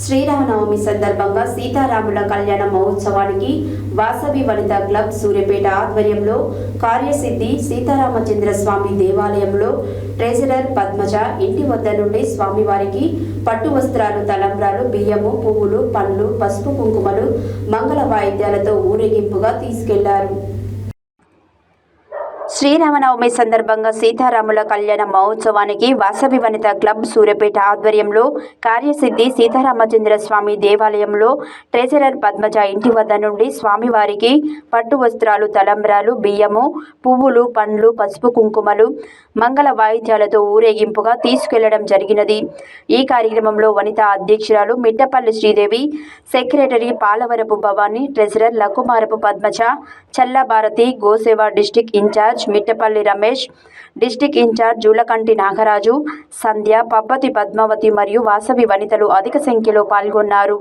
శ్రీరామనవమి సందర్భంగా సీతారాముల కళ్యాణ మహోత్సవానికి వాసవి వనిత క్లబ్ సూర్యాపేట ఆధ్వర్యంలో కార్యసిద్ధి సీతారామచంద్ర స్వామి దేవాలయంలో ట్రెజరర్ పద్మజ ఇంటి వద్ద నుండి స్వామివారికి పట్టు వస్త్రాలు, తలంబ్రాలు, బియ్యము, పువ్వులు, పండ్లు, పసుపు, కుంకుమలు, మంగళ వాయిద్యాలతో ఊరేగింపుగా తీసుకెళ్లారు. శ్రీరామనవమి సందర్భంగా సీతారాముల కళ్యాణ మహోత్సవానికి వాసవి వనిత క్లబ్ సూర్యాపేట ఆధ్వర్యంలో కార్యసిద్ధి సీతారామచంద్ర స్వామి దేవాలయంలో ట్రెజరర్ పద్మజ ఇంటి వద్ద నుండి స్వామివారికి పట్టు వస్త్రాలు, తలంబ్రాలు, బియ్యము, పువ్వులు, పండ్లు, పసుపు, కుంకుమలు, మంగళ వాయిద్యాలతో ఊరేగింపుగా తీసుకెళ్లడం జరిగినది. ఈ కార్యక్రమంలో వనిత అధ్యక్షురాలు మిట్టపల్లి శ్రీదేవి, సెక్రటరీ పాలవరపు భవాని, ట్రెజరర్ లకుమారపు పద్మజ, చల్లభారతి, గోసేవ district incharge Mittapalli Ramesh, district incharge Julakanti Nagaraju, Sandhya, Pabbathi Padmavathi మరియు వాసవి వనితలు అధిక సంఖ్యలో పాల్గొన్నారు.